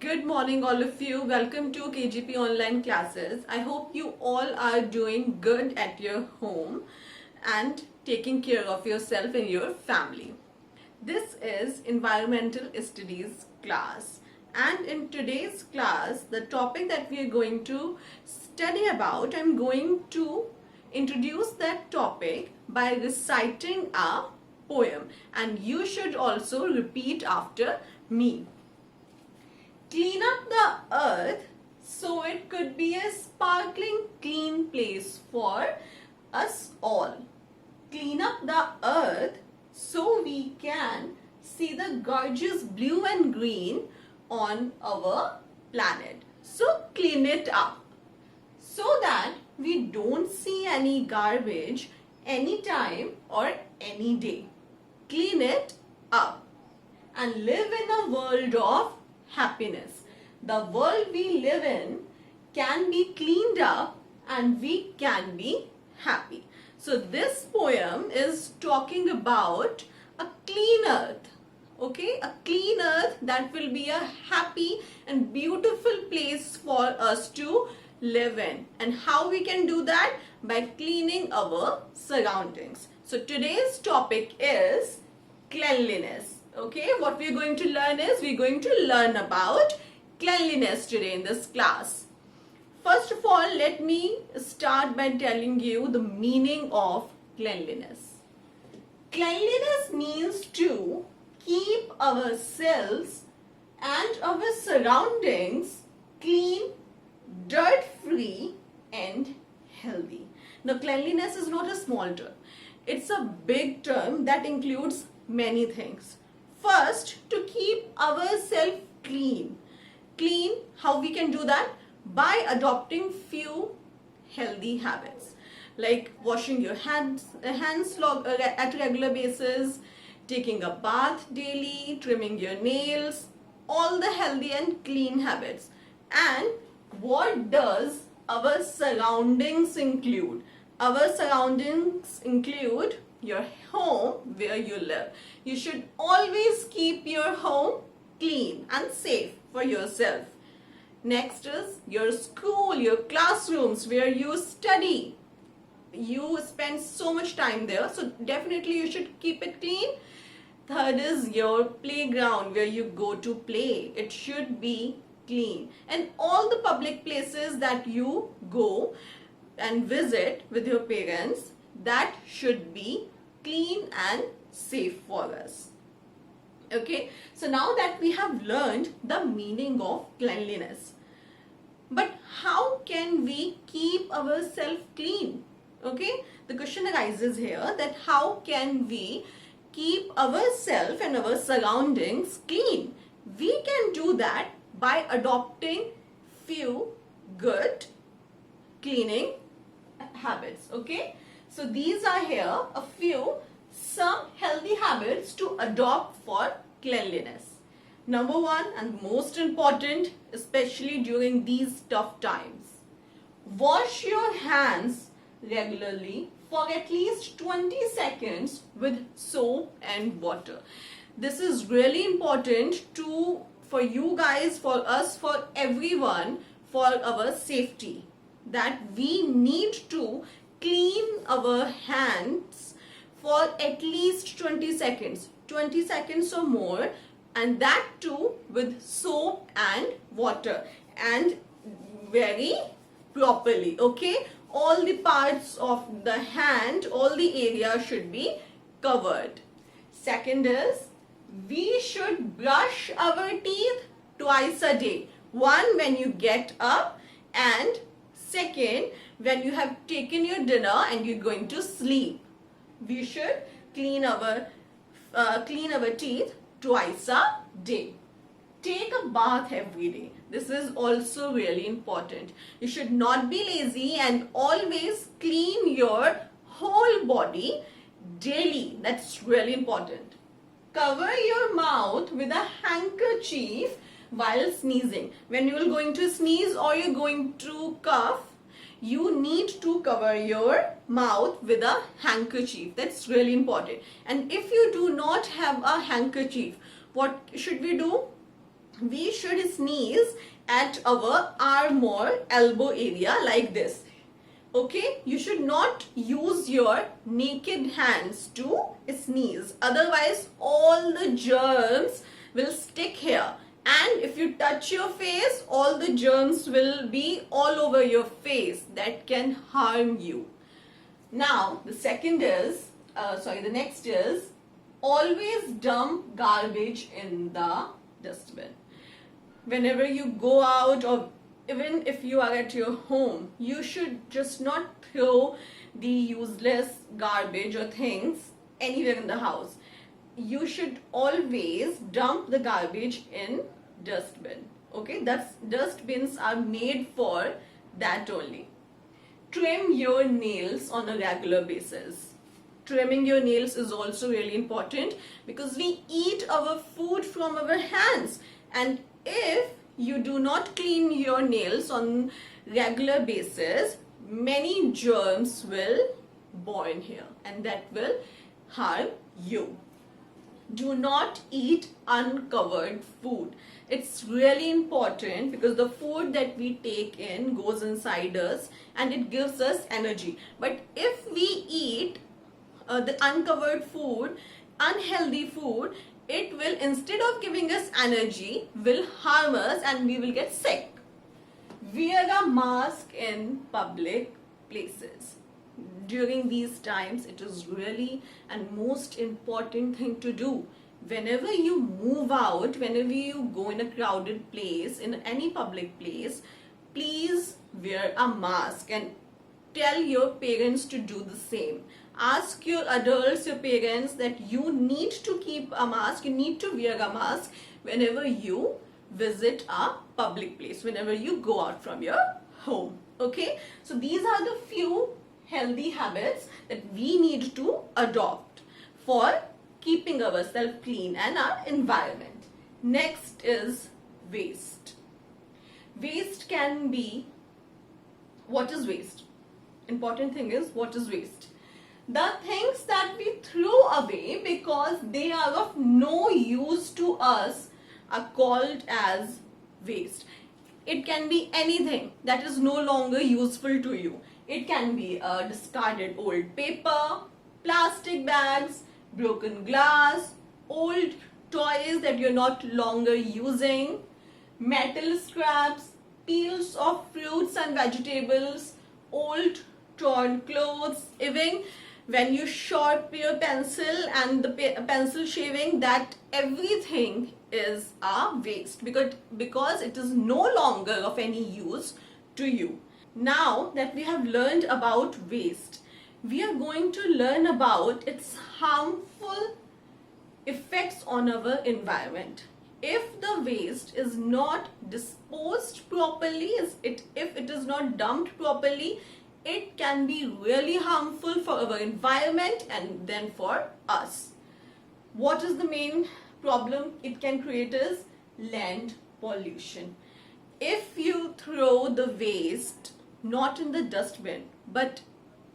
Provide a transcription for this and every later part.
Good morning, all of you. Welcome to KGP online classes. I hope you all are doing good at your home and taking care of yourself and your family. This is Environmental Studies class, and in today's class, the topic that we are going to study about, I'm going to introduce that topic by reciting a poem, and you should also repeat after me. Clean up the earth so it could be a sparkling clean place for us all. Clean up the earth so we can see the gorgeous blue and green on our planet. So clean it up so that we don't see any garbage anytime or any day. Clean it up and live in a world of happiness. The world we live in can be cleaned up and we can be happy. So this poem is talking about a clean earth. Okay, a clean earth that will be a happy and beautiful place for us to live in. And how we can do that? By cleaning our surroundings. So today's topic is cleanliness. Okay, what we're going to learn is we're going to learn about cleanliness today in this class. First of all, let me start by telling you the meaning of cleanliness. Cleanliness means to keep ourselves and our surroundings clean, dirt-free and healthy. Now, cleanliness is not a small term. It's a big term that includes many things. First, to keep ourselves clean. Clean, how we can do that? By adopting few healthy habits. Like washing your hands at regular basis, taking a bath daily, trimming your nails, all the healthy and clean habits. And what does our surroundings include? Our surroundings include your home where you live. You should always keep your home clean and safe for yourself. Next is your school, your classrooms where you study. You spend so much time there, so definitely you should keep it clean. Third is your playground where you go to play. It should be clean. And all the public places that you go and visit with your parents, that should be clean and safe for us. Okay, so now that we have learned the meaning of cleanliness, but how can we keep ourselves clean? Okay, the question arises here that how can we keep ourselves and our surroundings clean? We can do that by adopting few good cleaning habits. Okay, so these are here a few some healthy habits to adopt for cleanliness. Number one, and most important, especially during these tough times, wash your hands regularly for at least 20 seconds with soap and water. This is really important for you guys, for us, for everyone, for our safety, that we need to clean our hands for at least 20 seconds or more, and that too with soap and water, and very properly. Okay, all the parts of the hand, all the area should be covered. Second is we should brush our teeth twice a day. One, when you get up, and second, when you have taken your dinner and you're going to sleep. We should clean our teeth twice a day. Take a bath every day. This is also really important. You should not be lazy and always clean your whole body daily. That's really important. Cover your mouth with a handkerchief while sneezing. When you're going to sneeze or you're going to cough, you need to cover your mouth with a handkerchief. That's really important. And if you do not have a handkerchief, what should we do? we should sneeze at our arm or elbow area like this. Okay, you should not use your naked hands to sneeze, otherwise all the germs will stick here, and if you touch your face, all the germs will be all over your face. That can harm you. Now the next is always dump garbage in the dustbin. Whenever you go out, or even if you are at your home, you should just not throw the useless garbage or things anywhere in the house. You should always dump the garbage in dustbin. Okay, that's dustbins are made for that only. Trim your nails on a regular basis. Trimming your nails is also really important because we eat our food from our hands, and if you do not clean your nails on regular basis, many germs will born here and that will harm you. Do not eat uncovered food. It's really important because the food that we take in goes inside us and it gives us energy. But if we eat the uncovered food, unhealthy food, it will, instead of giving us energy, will harm us and we will get sick. Wear a mask in public places. During these times, it is really and most important thing to do. Whenever you move out, whenever you go in a crowded place, in any public place, please wear a mask and tell your parents to do the same. Ask your adults, your parents, that you need to keep a mask, you need to wear a mask whenever you visit a public place, whenever you go out from your home. Okay, so these are the few healthy habits that we need to adopt for keeping ourselves clean and our environment. Next is waste. Waste can be, what is waste? Important thing is, what is waste? The things that we throw away because they are of no use to us are called as waste. It can be anything that is no longer useful to you. It can be a discarded old paper, plastic bags, broken glass, old toys that you're not longer using, metal scraps, peels of fruits and vegetables, old torn clothes, even when you sharpen your pencil and the pencil shaving, that everything is a waste because it is no longer of any use to you. Now that we have learned about waste, we are going to learn about its harmful effects on our environment. If the waste is not disposed properly, if it is not dumped properly, it can be really harmful for our environment and then for us. What is the main problem it can create is land pollution. If you throw the waste not in the dustbin but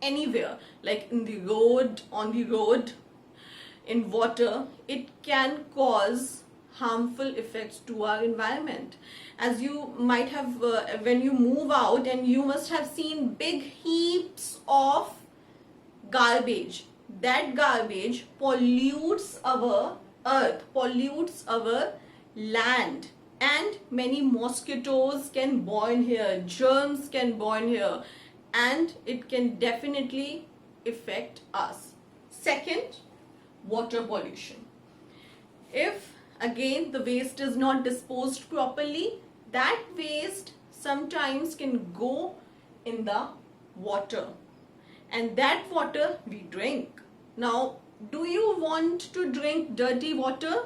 anywhere, like in the road, on the road, in water, it can cause harmful effects to our environment. As you might have, when you move out, and you must have seen big heaps of garbage. That garbage pollutes our earth, pollutes our land, and many mosquitoes can born here, germs can born here, and it can definitely affect us. Second, water pollution. If again the waste is not disposed properly, that waste sometimes can go in the water, and that water we drink. Now, do you want to drink dirty water?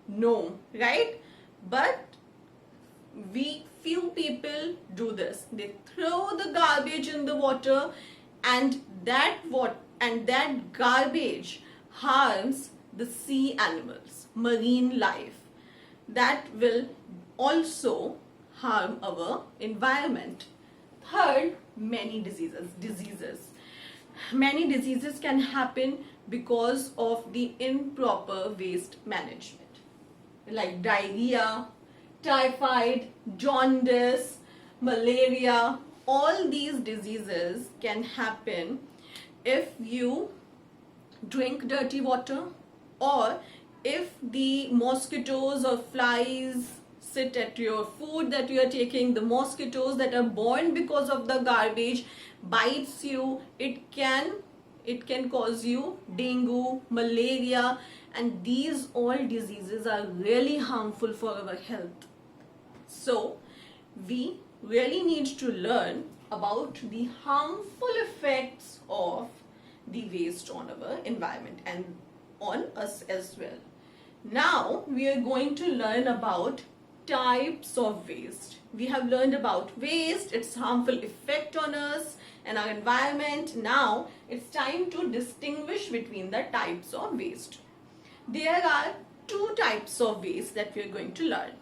No, right? But few people do this. They throw the garbage in the water, and that garbage harms the sea animals, marine life. That will also harm our environment. Third, many diseases. Many diseases can happen because of the improper waste management, like diarrhea, typhoid, jaundice, malaria, all these diseases can happen if you drink dirty water, or if the mosquitoes or flies sit at your food that you are taking, the mosquitoes that are born because of the garbage bites you, it can cause you dengue, malaria, and these all diseases are really harmful for our health. So we really need to learn about the harmful effects of the waste on our environment and on us as well. Now we are going to learn about types of waste. We have learned about waste, its harmful effect on us and our environment. Now it's time to distinguish between the types of waste. There are two types of waste that we are going to learn.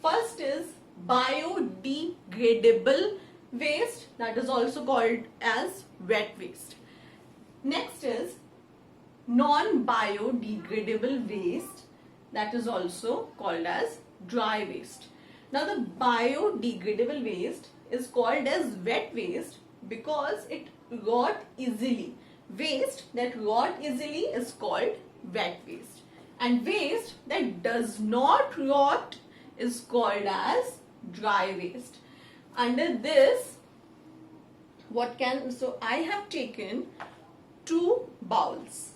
First is biodegradable waste, that is also called as wet waste. Next is non-biodegradable waste, that is also called as dry waste. Now the biodegradable waste is called as wet waste because it rot easily. Waste that rot easily is called wet waste, and waste that does not rot is called as dry waste. Under this, so I have taken two bowls,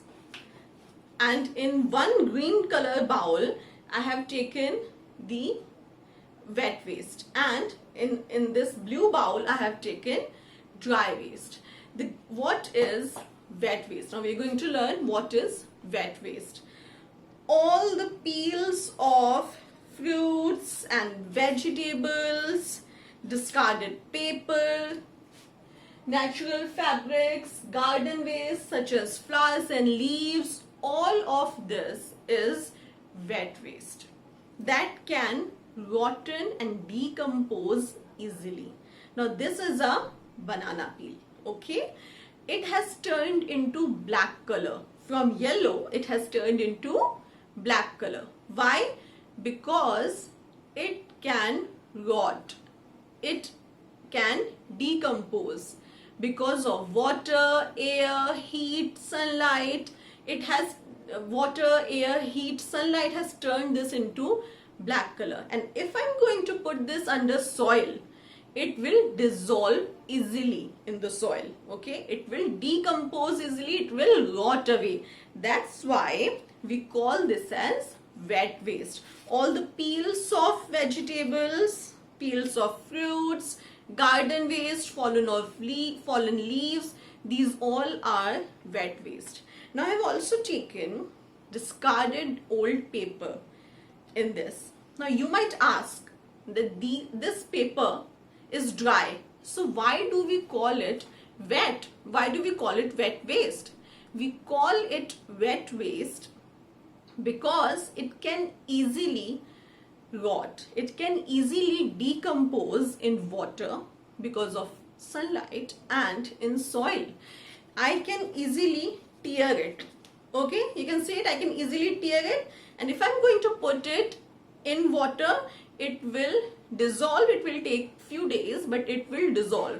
and in one green color bowl I have taken the wet waste, and in this blue bowl I have taken dry waste. What is wet waste? Now we are going to learn what is wet waste. All the peels of fruits and vegetables, discarded paper, natural fabrics, garden waste such as flowers and leaves, all of this is wet waste that can rotten and decompose easily. Now this is a banana peel, okay? It has turned into black color. From yellow it has turned into black color. Why? Because it can rot, it can decompose because of water, air, heat, sunlight. It has water, air, heat, sunlight has turned this into black color. And if I'm going to put this under soil, it will dissolve easily in the soil, okay? It will decompose easily, it will rot away. That's why we call this as wet waste. All the peels of vegetables, peels of fruits, garden waste, fallen leaves, these all are wet waste. Now I have also taken discarded old paper in this. Now you might ask that this paper is dry, so why do we call it wet? Why do we call it wet waste? We call it wet waste because it can easily rot, it can easily decompose in water because of sunlight and in soil. I can easily tear it, okay? You can see it, I can easily tear it, and if I'm going to put it in water, it will dissolve. It will take few days, but it will dissolve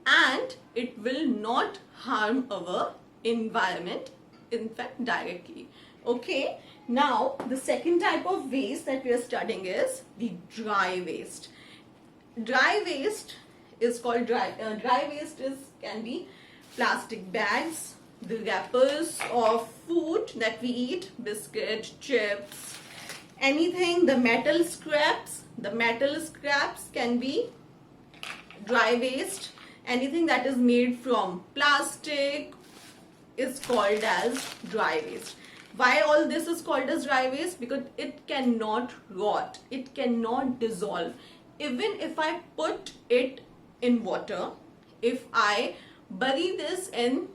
and it will not harm our environment, in fact directly, okay? Now the second type of waste that we are studying is the dry waste. Dry waste is called dry waste can be plastic bags, the wrappers of food that we eat, biscuit, chips, anything, the metal scraps. The metal scraps can be dry waste. Anything that is made from plastic is called as dry waste. Why all this is called as dry waste? Because it cannot rot, it cannot dissolve. Even if I put it in water, if I bury this in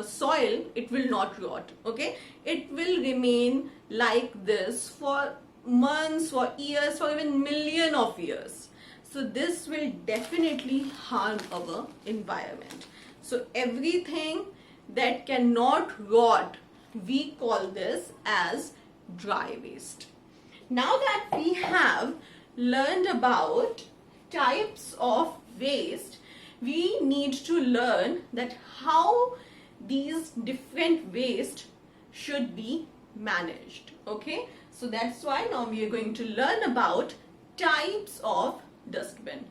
soil, it will not rot, okay? It will remain like this for months, for years, for even million of years. So this will definitely harm our environment. So everything that cannot rot, we call this as dry waste. Now that we have learned about types of waste, we need to learn that how these different waste should be managed. Okay, so that's why now we are going to learn about types of dustbin.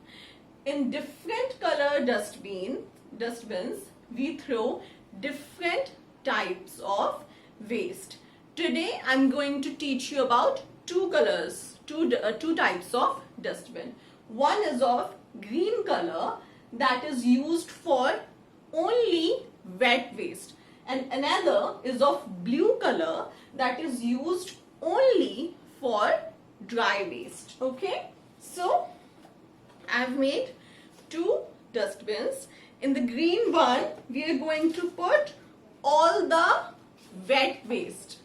In different color dustbins, we throw different types of waste. Today I'm going to teach you about two types of dustbin. One is of green color, that is used for only wet waste, and another is of blue color, that is used only for dry waste. Okay, so I've made two dustbins. In the green one, we are going to put all the wet waste.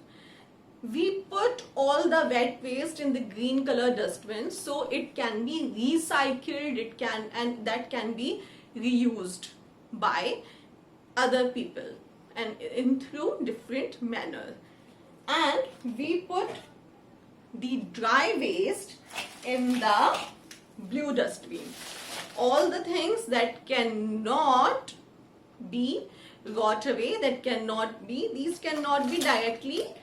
We put all the wet waste in the green color dustbin so it can be recycled, and that can be reused by other people and in through different manner. And we put the dry waste in the blue dustbin. All the things that cannot be got away, these cannot be directly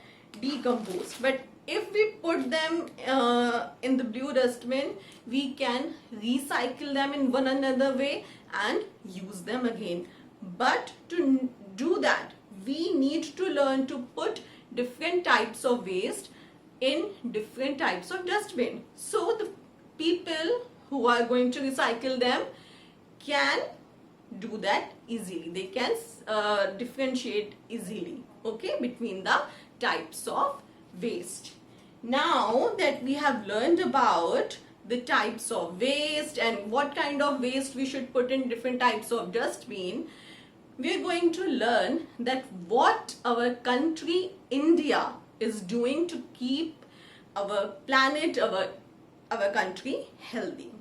decomposed, but if we put them in the blue dustbin, we can recycle them in one another way and use them again. But to do that, we need to learn to put different types of waste in different types of dustbin, so the people who are going to recycle them can do that easily. They can differentiate easily, okay, between the types of waste. Now that we have learned about the types of waste and what kind of waste we should put in different types of dustbin, we are going to learn that what our country India is doing to keep our planet, our country healthy.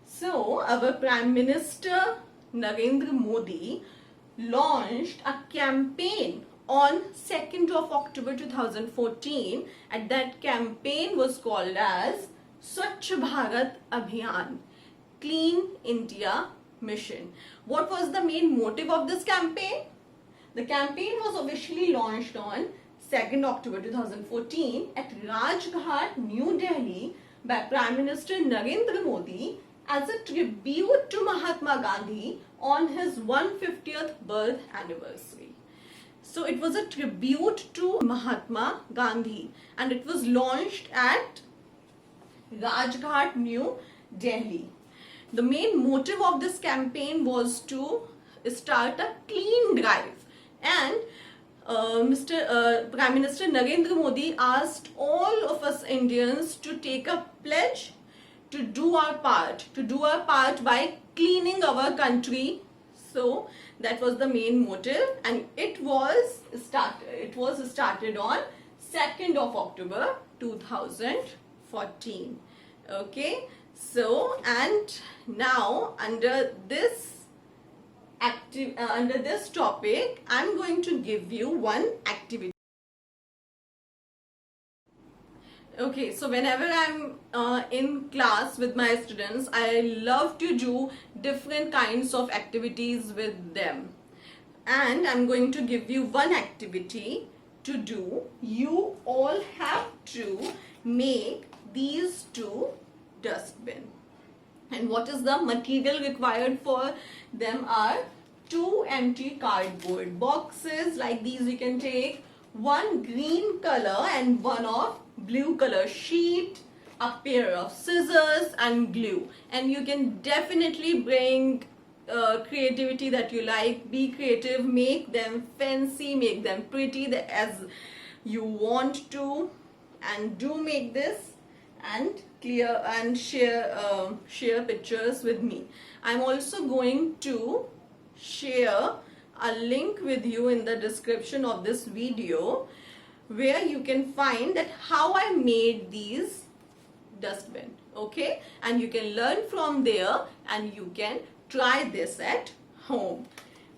So our Prime Minister Narendra Modi launched a campaign on 2nd of October 2014, and that campaign was called as Swachh Bharat Abhiyan, Clean India Mission. What was the main motive of this campaign? The campaign was officially launched on 2nd October 2014 at Rajghat, New Delhi by Prime Minister Narendra Modi as a tribute to Mahatma Gandhi on his 150th birth anniversary. So it was a tribute to Mahatma Gandhi and it was launched at Rajghat, New Delhi. The main motive of this campaign was to start a clean drive, and Prime Minister Narendra Modi asked all of us Indians to take a pledge to do our part by cleaning our country. So that was the main motive, and it was started on 2nd of October 2014. Okay, so and now under this topic, I'm going to give you one activity. Okay, so whenever I'm in class with my students, I love to do different kinds of activities with them. And I'm going to give you one activity to do. You all have to make these two dustbin. And what is the material required for them are two empty cardboard boxes like these. You can take one green color and one of blue color sheet, a pair of scissors and glue, and you can definitely bring creativity that you like. Be creative, make them fancy, make them pretty as you want to, and do make this and clear and share pictures with me. I'm also going to share a link with you in the description of this video where you can find that how I made these dustbin, okay, and you can learn from there and you can try this at home.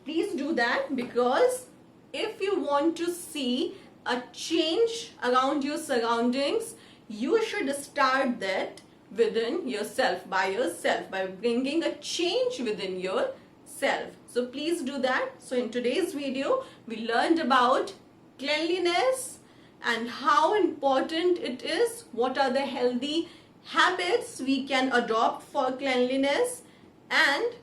Please do that, because if you want to see a change around your surroundings, you should start that within yourself, by bringing a change within yourself. So please do that. So in today's video, we learned about cleanliness and how important it is, what are the healthy habits we can adopt for cleanliness, and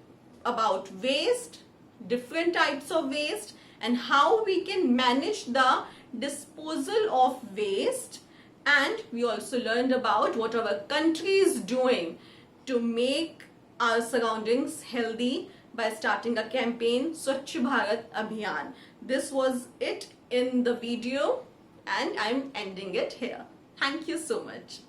about waste, different types of waste, and how we can manage the disposal of waste. And we also learned about what our country is doing to make our surroundings healthy by starting a campaign, Swachh Bharat Abhiyan. This was it in the video, and I'm ending it here. Thank you so much.